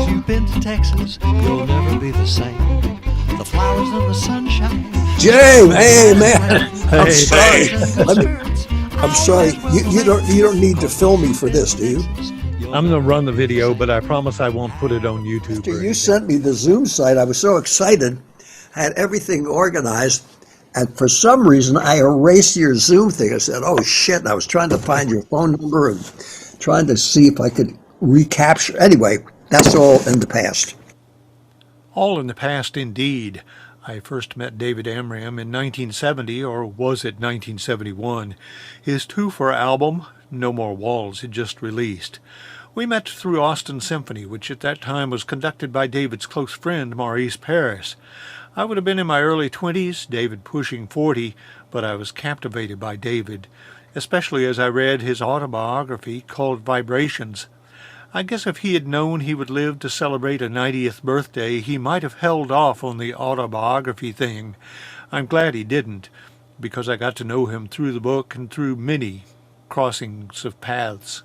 Cause you've been to Texas, you'll never be the same. The flowers and the sunshine. Jay, hey man, I'm Hey. sorry. I'm I'm sorry. You don't need to film me for this, do you? I'm gonna run the video, but I promise I won't put it on YouTube. After or you anything. sent me the Zoom site, I was so excited. I had everything organized, and for some reason, I erased your Zoom thing. I said, "Oh shit!" I was trying to find your phone number and trying to see if I could recapture. Anyway, that's all in the past. All in the past, indeed. I first met David Amram in 1970, or was it 1971? His two-for album, No More Walls, had just released. We met through Austin Symphony, which at that time was conducted by David's close friend, Maurice Paris. I would have been in my early 20s, David pushing 40, but I was captivated by David, especially as I read his autobiography called Vibrations. I guess if he had known he would live to celebrate a 90th birthday, he might have held off on the autobiography thing. I'm glad he didn't, because I got to know him through the book and through many crossings of paths.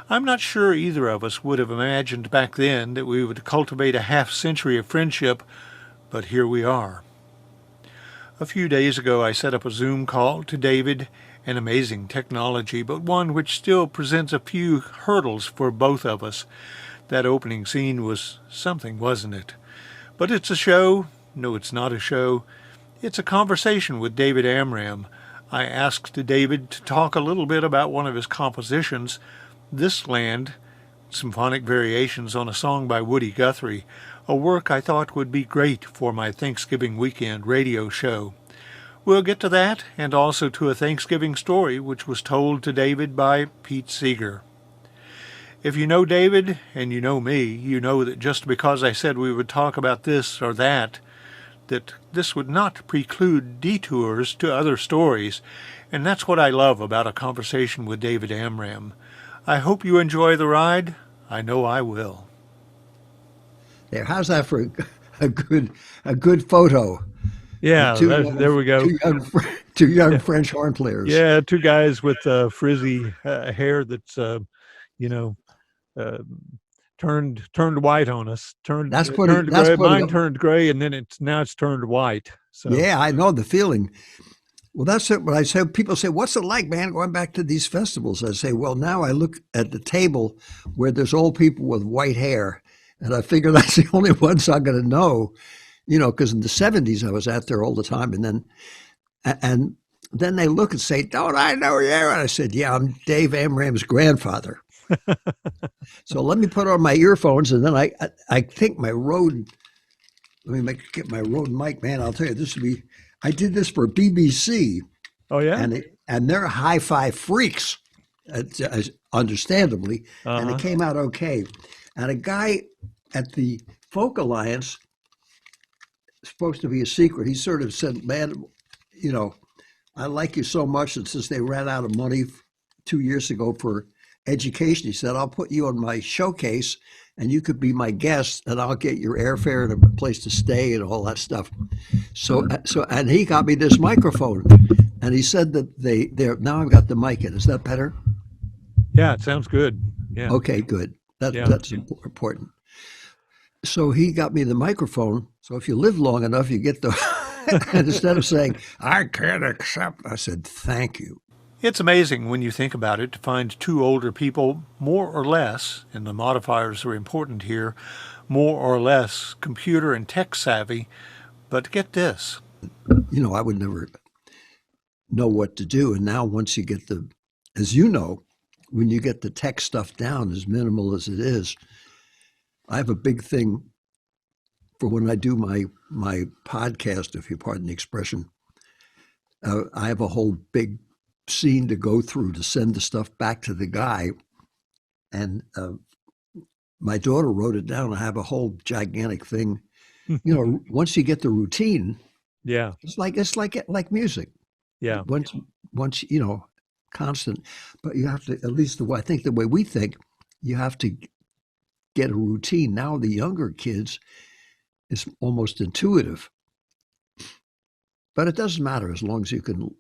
I'm not sure either of us would have imagined back then that we would cultivate a half-century of friendship, but here we are. A few days ago I set up a Zoom call to David, an amazing technology, but one which still presents a few hurdles for both of us. That opening scene was something, wasn't it? But it's a show. No, it's not a show. It's a conversation with David Amram. I asked David to talk a little bit about one of his compositions, This Land, Symphonic Variations on a song by Woody Guthrie, a work I thought would be great for my Thanksgiving weekend radio show. We'll get to that, and also to a Thanksgiving story which was told to David by Pete Seeger. If you know David, and you know me, you know that just because I said we would talk about this or that this would not preclude detours to other stories, and that's what I love about a conversation with David Amram. I hope you enjoy the ride. I know I will. There, how's that for a good photo? Yeah, there we go. Two young French horn players. Yeah, two guys with frizzy hair that's you know uh, turned white on us. Turned gray. Mine turned gray, and then it's turned white. So yeah, I know the feeling. Well, that's it. When I say, people say, "What's it like, man, going back to these festivals?" I say, "Well, now I look at the table where there's old people with white hair, and I figure that's the only ones I'm going to know." You know, because in the '70s I was out there all the time, and then they look and say, "Don't I know you?" And I said, "Yeah, I'm Dave Amram's grandfather." So let me put on my earphones, and then I think my Rode. Let me get my Rode mic, man. I'll tell you, this would be. I did this for BBC. Oh yeah, and they're hi-fi freaks, understandably, and it came out okay. And a guy at the Folk Alliance, supposed to be a secret, he sort of said, "Man, you know, I like you so much, and since they ran out of money 2 years ago for education," he said, "I'll put you on my showcase, and you could be my guest, and I'll get your airfare and a place to stay and all that stuff." So, and he got me this microphone, and he said that they're now I've got the mic in. Is that better? Yeah, it sounds good. Yeah. Okay, good. That's important. So he got me the microphone. So if you live long enough, you get the. And instead of saying, "I can't accept," I said, "Thank you." It's amazing when you think about it to find two older people, more or less, and the modifiers are important here, more or less computer and tech savvy. But get this. You know, I would never know what to do. And now once you get as you know, when you get the tech stuff down, as minimal as it is, I have a big thing for when I do my podcast, if you pardon the expression. I have a whole big scene to go through to send the stuff back to the guy. And my daughter wrote it down. I have a whole gigantic thing. You know, once you get the routine, Yeah. it's like music. Yeah. Once you know, constant. But you have to, at least I think the way we think, you have to get a routine. Now the younger kids, it's almost intuitive. But it doesn't matter as long as you can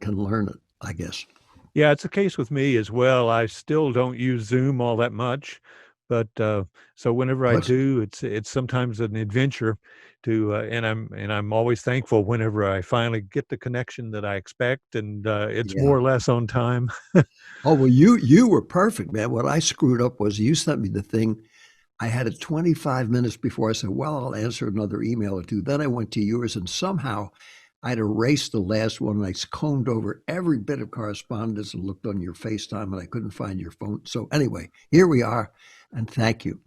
learn it, I guess. Yeah, it's a case with me as well. I still don't use Zoom all that much, But so whenever I What's do, it's sometimes an adventure to, and I'm always thankful whenever I finally get the connection that I expect, and it's yeah. more or less on time. Oh well, you were perfect, man. What I screwed up was you sent me the thing. I had it 25 minutes before I said, well, I'll answer another email or two. Then I went to yours, and somehow I'd erased the last one, and I combed over every bit of correspondence and looked on your FaceTime, and I couldn't find your phone. So anyway, here we are, and thank you.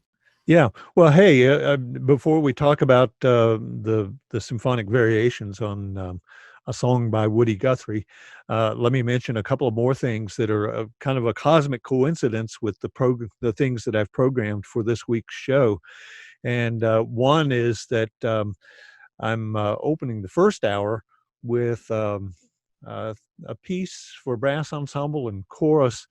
Yeah. Well, hey, before we talk about the symphonic variations on a song by Woody Guthrie, let me mention a couple of more things that are kind of a cosmic coincidence with the things that I've programmed for this week's show. And one is that I'm opening the first hour with uh, a piece for brass ensemble and chorus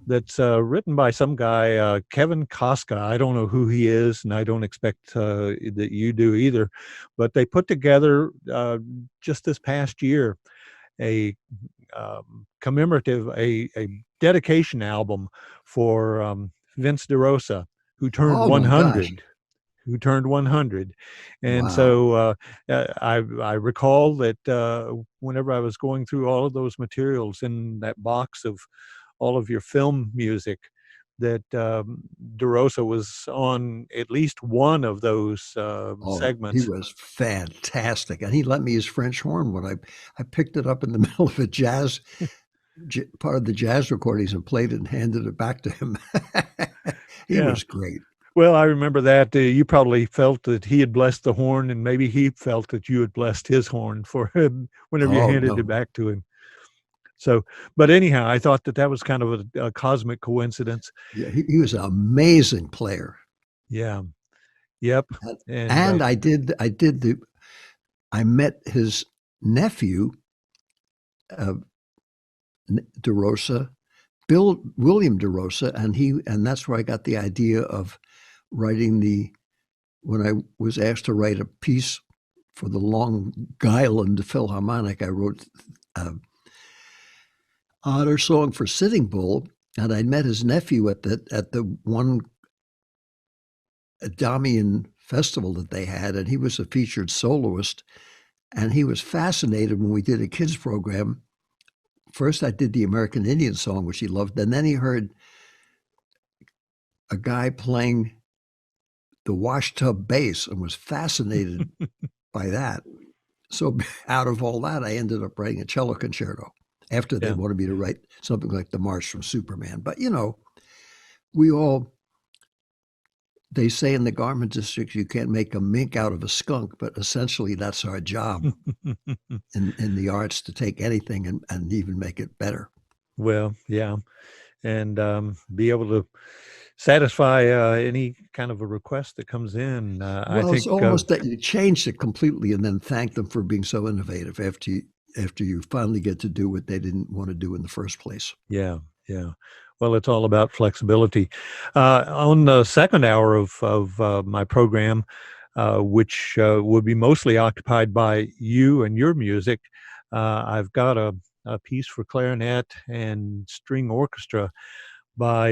that's written by some guy, Kevin Koska. I don't know who he is, and I don't expect that you do either. But they put together just this past year a commemorative, a dedication album for Vince DeRosa, who turned Oh my gosh. 100. Who turned 100, and Wow. so I recall that whenever I was going through all of those materials in that box of all of your film music, that DeRosa was on at least one of those Oh, he segments. was fantastic. And he lent me his French horn when I picked it up in the middle of a part of the jazz recordings and played it and handed it back to him. He Yeah. was great. Well, I remember that you probably felt that he had blessed the horn, and maybe he felt that you had blessed his horn for him whenever you Oh, handed it no. back to him. So, but anyhow, I thought that that was kind of a cosmic coincidence. Yeah, he was an amazing player. Yeah. Yep. And And and I met his nephew, uh, DeRosa, William DeRosa, and that's where I got the idea of writing when I was asked to write a piece for the Long Island Philharmonic, I wrote an honor song for Sitting Bull, and I met his nephew at the one Damian festival that they had, and he was a featured soloist, and he was fascinated when we did a kids program. First, I did the American Indian song, which he loved, and then he heard a guy playing the washtub bass and was fascinated by that. So out of all that, I ended up writing a cello concerto after they yeah. wanted me to write something like the March from Superman. But, we all, they say in the garment district, you can't make a mink out of a skunk, but essentially that's our job in the arts, to take anything and even make it better. Well, yeah. And be able to satisfy any kind of a request that comes in. I Well, it's think, almost that you changed it completely and then thank them for being so innovative after you finally get to do what they didn't want to do in the first place. yeah, yeah. Well, it's all about flexibility. On the second hour of my program, which will be mostly occupied by you and your music, I've got a piece for clarinet and string orchestra by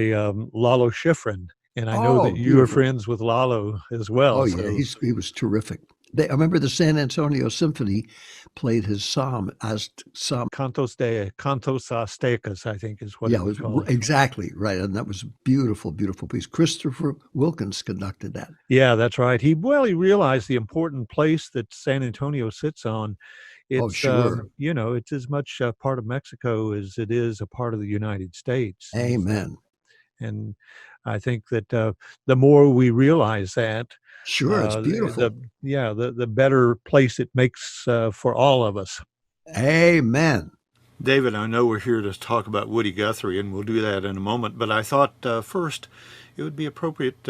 Lalo Schifrin. And I know that Oh, you are beautiful. friends with Lalo as Oh well. yeah, So he was terrific. I remember the San Antonio Symphony played his psalm as psalm. Cantos Aztecas, I think is what Yeah, it it was was called. exactly right, and that was a beautiful, beautiful piece. Christopher Wilkins conducted that. Yeah, that's right. He realized the important place that San Antonio sits on. Oh, It's sure. it's as much a part of Mexico as it is a part of the United States, and so Amen. and I think that the more we realize that, Sure, it's the beautiful. yeah the better place it makes for all of us. Amen. David, I know we're here to talk about Woody Guthrie, and we'll do that in a moment. But I thought first it would be appropriate,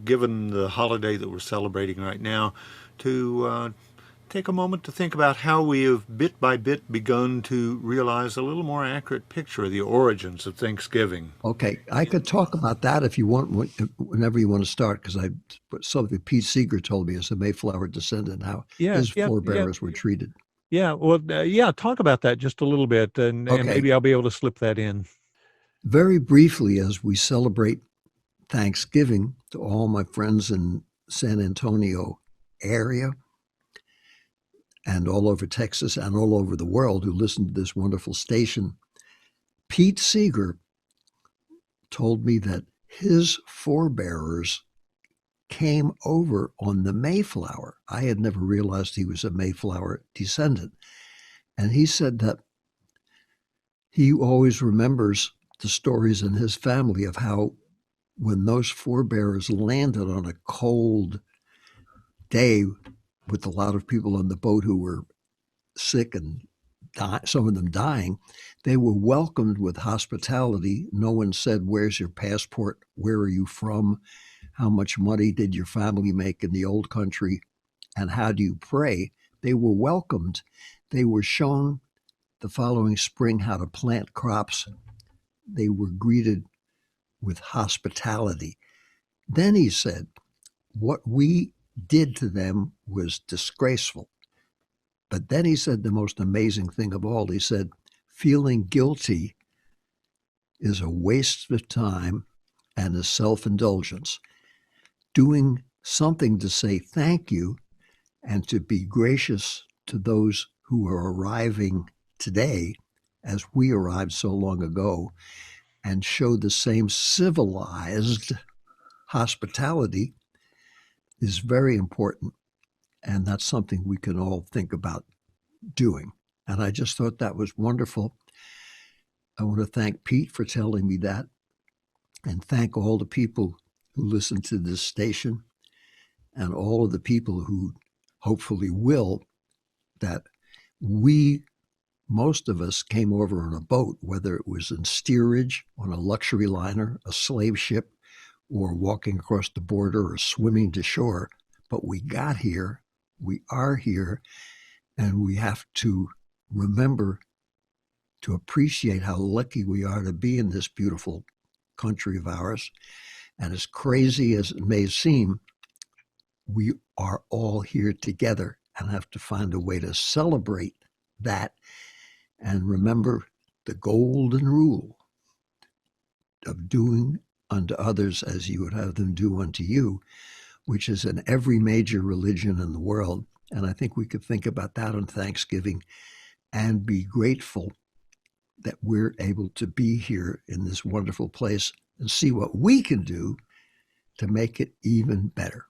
given the holiday that we're celebrating right now, to take a moment to think about how we have bit by bit begun to realize a little more accurate picture of the origins of Thanksgiving. Okay, I could talk about that if you want, whenever you want to start, because something Pete Seeger told me as a Mayflower descendant, how Yeah, his yeah, yeah, forebears were treated. yeah. Well, yeah. Talk about that just a little bit, and Okay, maybe I'll be able to slip that in. very briefly, as we celebrate Thanksgiving to all my friends in San Antonio area and all over Texas and all over the world who listen to this wonderful station. Pete Seeger told me that his forebears came over on the Mayflower. I had never realized he was a Mayflower descendant. And he said that he always remembers the stories in his family of how when those forebears landed on a cold day with a lot of people on the boat who were sick and some of them dying, they were welcomed with hospitality. No one said, "Where's your passport? Where are you from? How much money did your family make in the old country? And how do you pray?" They were welcomed. They were shown the following spring how to plant crops. They were greeted with hospitality. Then he said, what we did to them was disgraceful. But then he said the most amazing thing of all. He said, feeling guilty is a waste of time and a self-indulgence. Doing something to say thank you and to be gracious to those who are arriving today as we arrived so long ago and show the same civilized hospitality is very important. And that's something we can all think about doing. And I just thought that was wonderful. I want to thank Pete for telling me that and thank all the people who listen to this station and all of the people who hopefully will, that most of us came over on a boat, whether it was in steerage, on a luxury liner, a slave ship, or walking across the border or swimming to shore. But we got here, we are here, and we have to remember to appreciate how lucky we are to be in this beautiful country of ours. And as crazy as it may seem, we are all here together and have to find a way to celebrate that and remember the golden rule of doing unto others as you would have them do unto you, which is in every major religion in the world. And I think we could think about that on Thanksgiving and be grateful that we're able to be here in this wonderful place and see what we can do to make it even better.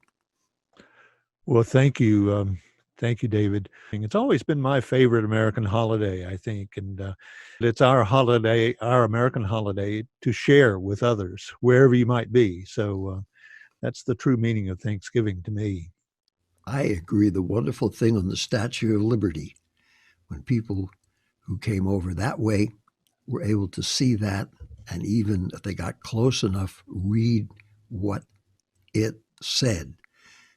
Well, thank you. Thank you, David. It's always been my favorite American holiday, I think. And it's our holiday, our American holiday, to share with others, wherever you might be. So that's the true meaning of Thanksgiving to me. I agree. The wonderful thing on the Statue of Liberty, when people who came over that way were able to see that, and even if they got close enough, read what it said.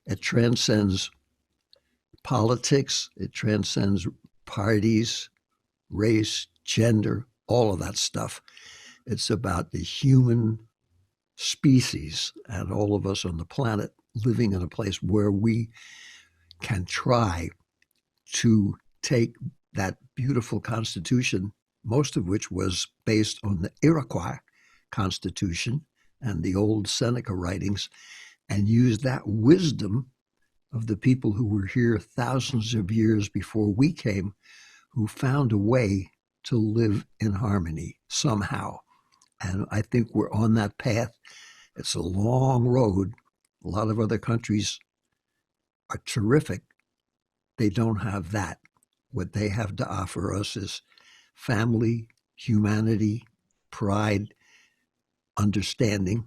It transcends politics, it transcends parties, race, gender, all of that stuff. It's about the human species and all of us on the planet living in a place where we can try to take that beautiful Constitution, most of which was based on the Iroquois Constitution and the old Seneca writings, and use that wisdom of the people who were here thousands of years before we came, who found a way to live in harmony somehow. And I think we're on that path. It's a long road. A lot of other countries are terrific. They don't have that. What they have to offer us is family, humanity, pride, understanding.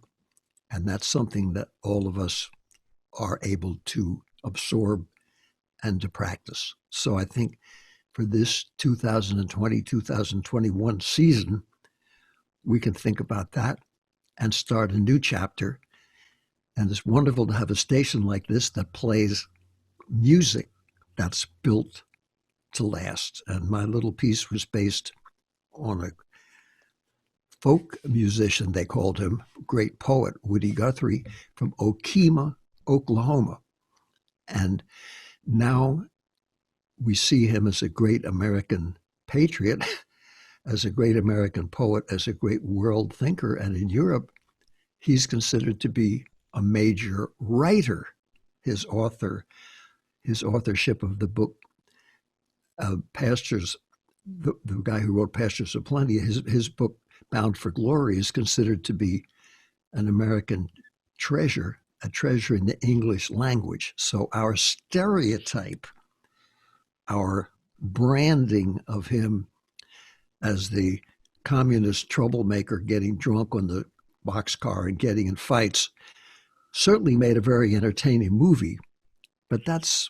And that's something that all of us are able to absorb and to practice. So I think for this 2020-2021 season, we can think about that and start a new chapter. And it's wonderful to have a station like this that plays music that's built to last. And my little piece was based on a folk musician, they called him, great poet, Woody Guthrie, from Okemah, Oklahoma. And now we see him as a great American patriot, as a great American poet, as a great world thinker. And in Europe, he's considered to be a major writer. His authorship of the book, Pastures, the guy who wrote Pastures of Plenty, his book, Bound for Glory, is considered to be an American treasure, a treasure in the English language. So our stereotype, our branding of him as the communist troublemaker getting drunk on the boxcar and getting in fights certainly made a very entertaining movie, but that's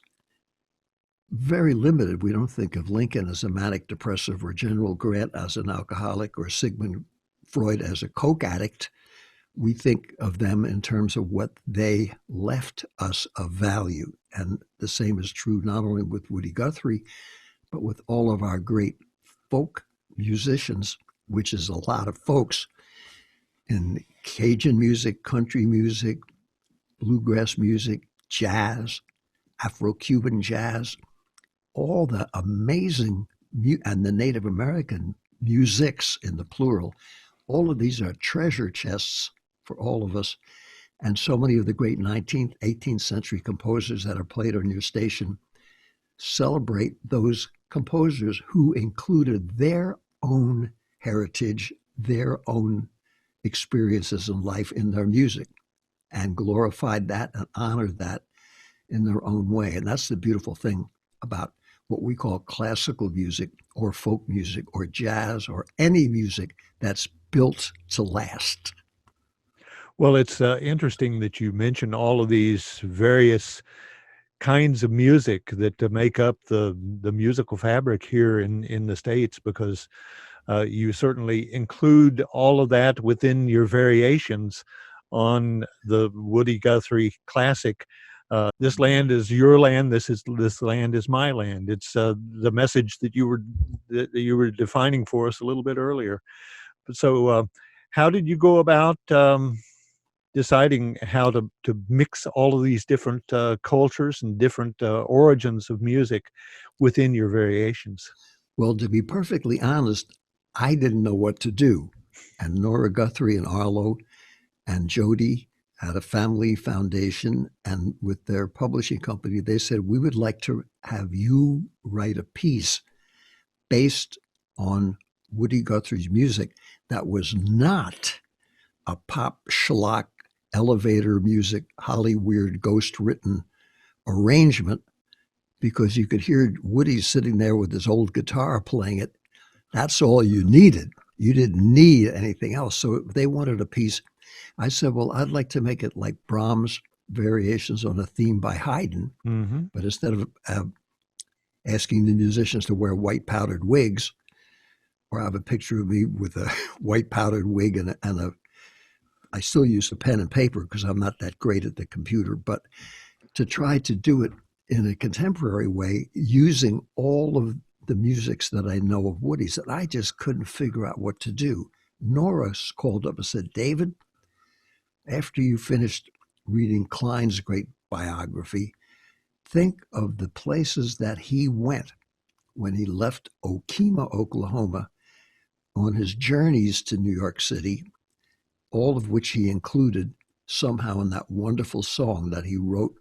very limited. We don't think of Lincoln as a manic depressive or General Grant as an alcoholic or Sigmund Freud as a coke addict. We think of them in terms of what they left us of value. And the same is true not only with Woody Guthrie, but with all of our great folk musicians, which is a lot of folks in Cajun music, country music, bluegrass music, jazz, Afro-Cuban jazz, all the amazing, and the Native American musics in the plural. All of these are treasure chests for all of us. And so many of the great 19th, 18th century composers that are played on your station celebrate those composers who included their own heritage, their own experiences in life in their music, and glorified that and honored that in their own way. And that's the beautiful thing about what we call classical music or folk music or jazz or any music that's built to last. Well, it's interesting that you mention all of these various kinds of music that make up the musical fabric here in the States, because you certainly include all of that within your variations on the Woody Guthrie classic. This land is your land. This land is my land. It's the message that you were defining for us a little bit earlier. So, how did you go about deciding how to mix all of these different cultures and different origins of music within your variations? Well, to be perfectly honest, I didn't know what to do. And Nora Guthrie and Arlo and Jody had a family foundation, and with their publishing company, they said, we would like to have you write a piece based on Woody Guthrie's music that was not a pop schlock elevator music, Hollywood ghost written arrangement, because you could hear Woody sitting there with his old guitar playing it. That's all you needed. You didn't need anything else. So they wanted a piece. I said, well, I'd like to make it like Brahms' Variations on a Theme by Haydn, but instead of asking the musicians to wear white powdered wigs, or have a picture of me with a white powdered wig and I still use a pen and paper because I'm not that great at the computer, but to try to do it in a contemporary way using all of the musics that I know of Woody's, that I just couldn't figure out what to do. Nora called up and said, David, after you finished reading Klein's great biography, think of the places that he went when he left Okemah, Oklahoma, on his journeys to New York City, all of which he included somehow in that wonderful song that he wrote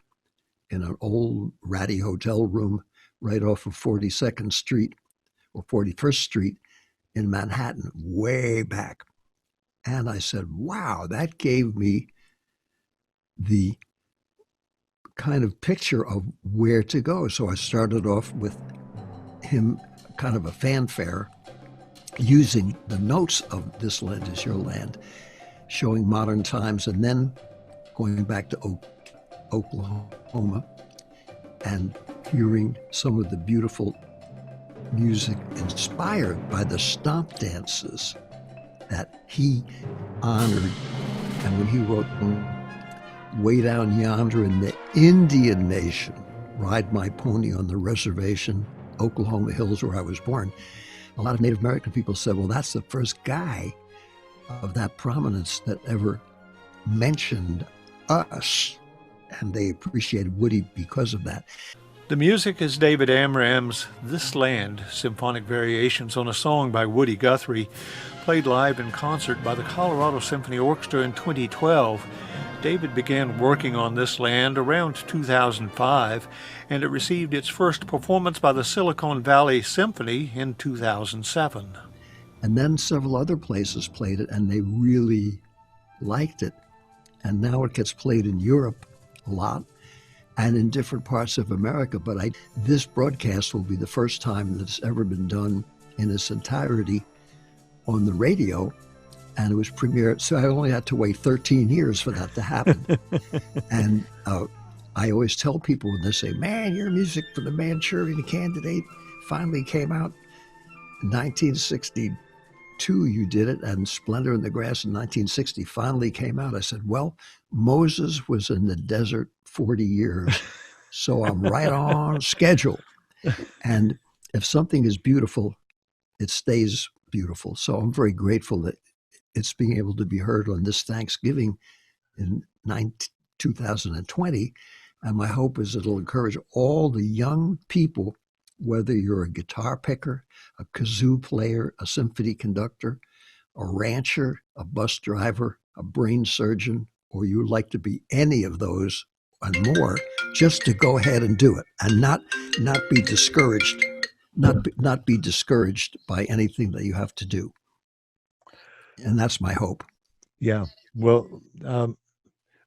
in an old ratty hotel room right off of 42nd Street or 41st Street in Manhattan, way back. And I said, wow, that gave me the kind of picture of where to go. So I started off with him, kind of a fanfare, using the notes of This Land Is Your Land, showing modern times, and then going back to Oklahoma and hearing some of the beautiful music inspired by the stomp dances that he honored. And when he wrote Way Down Yonder in the Indian Nation, Ride My Pony on the Reservation, Oklahoma Hills, where I was born, a lot of Native American people said, well, that's the first guy of that prominence that ever mentioned us. And they appreciated Woody because of that. The music is David Amram's This Land, Symphonic Variations on a song by Woody Guthrie, played live in concert by the Colorado Symphony Orchestra in 2012. David began working on This Land around 2005, and it received its first performance by the Silicon Valley Symphony in 2007. And then several other places played it, and they really liked it. And now it gets played in Europe a lot and in different parts of America. But this broadcast will be the first time that it's ever been done in its entirety on the radio. And it was premiered, so I only had to wait 13 years for that to happen. And I always tell people when they say, man, your music for the Manchurian Candidate finally came out in 1962. You did it, and Splendor in the Grass in 1960 finally came out. I said, well, Moses was in the desert 40 years, so I'm right on schedule. And if something is beautiful, it stays beautiful. So I'm very grateful that it's being able to be heard on this Thanksgiving in 2020. And my hope is it'll encourage all the young people, whether you're a guitar picker, a kazoo player, a symphony conductor, a rancher, a bus driver, a brain surgeon, or you like to be any of those and more, just to go ahead and do it and not be discouraged, not be discouraged by anything that you have to do. And that's my hope. Yeah. Well,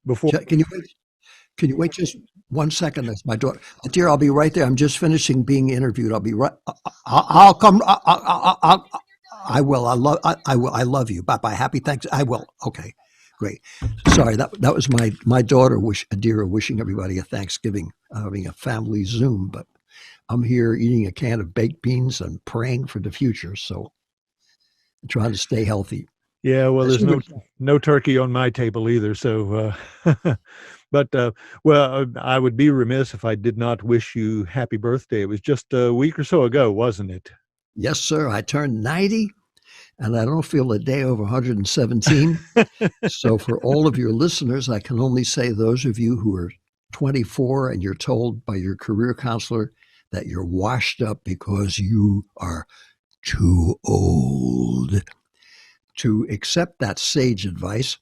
before... Can you wait just 1 second? That's my daughter. Dear, I'll be right there. I'm just finishing being interviewed. I'll be right. I'll come. I will. I will. I love you. Bye bye. Happy thanks. I will. Okay. Great. Sorry. That was my daughter, Adira, wishing everybody a Thanksgiving, having a family Zoom. But I'm here eating a can of baked beans and praying for the future. So I'm trying to stay healthy. Yeah, well, there's no turkey on my table either. So, but well, I would be remiss if I did not wish you happy birthday. It was just a week or so ago, wasn't it? Yes, sir. I turned 90, and I don't feel a day over 117. So for all of your listeners, I can only say those of you who are 24 and you're told by your career counselor that you're washed up because you are too old, to accept that sage advice,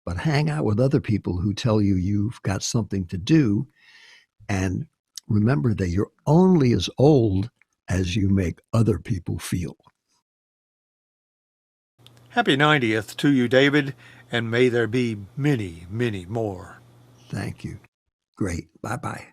but hang out with other people who tell you you've got something to do. And remember that you're only as old as you make other people feel. Happy 90th to you, David, and may there be many, many more. Thank you. Great. Bye-bye.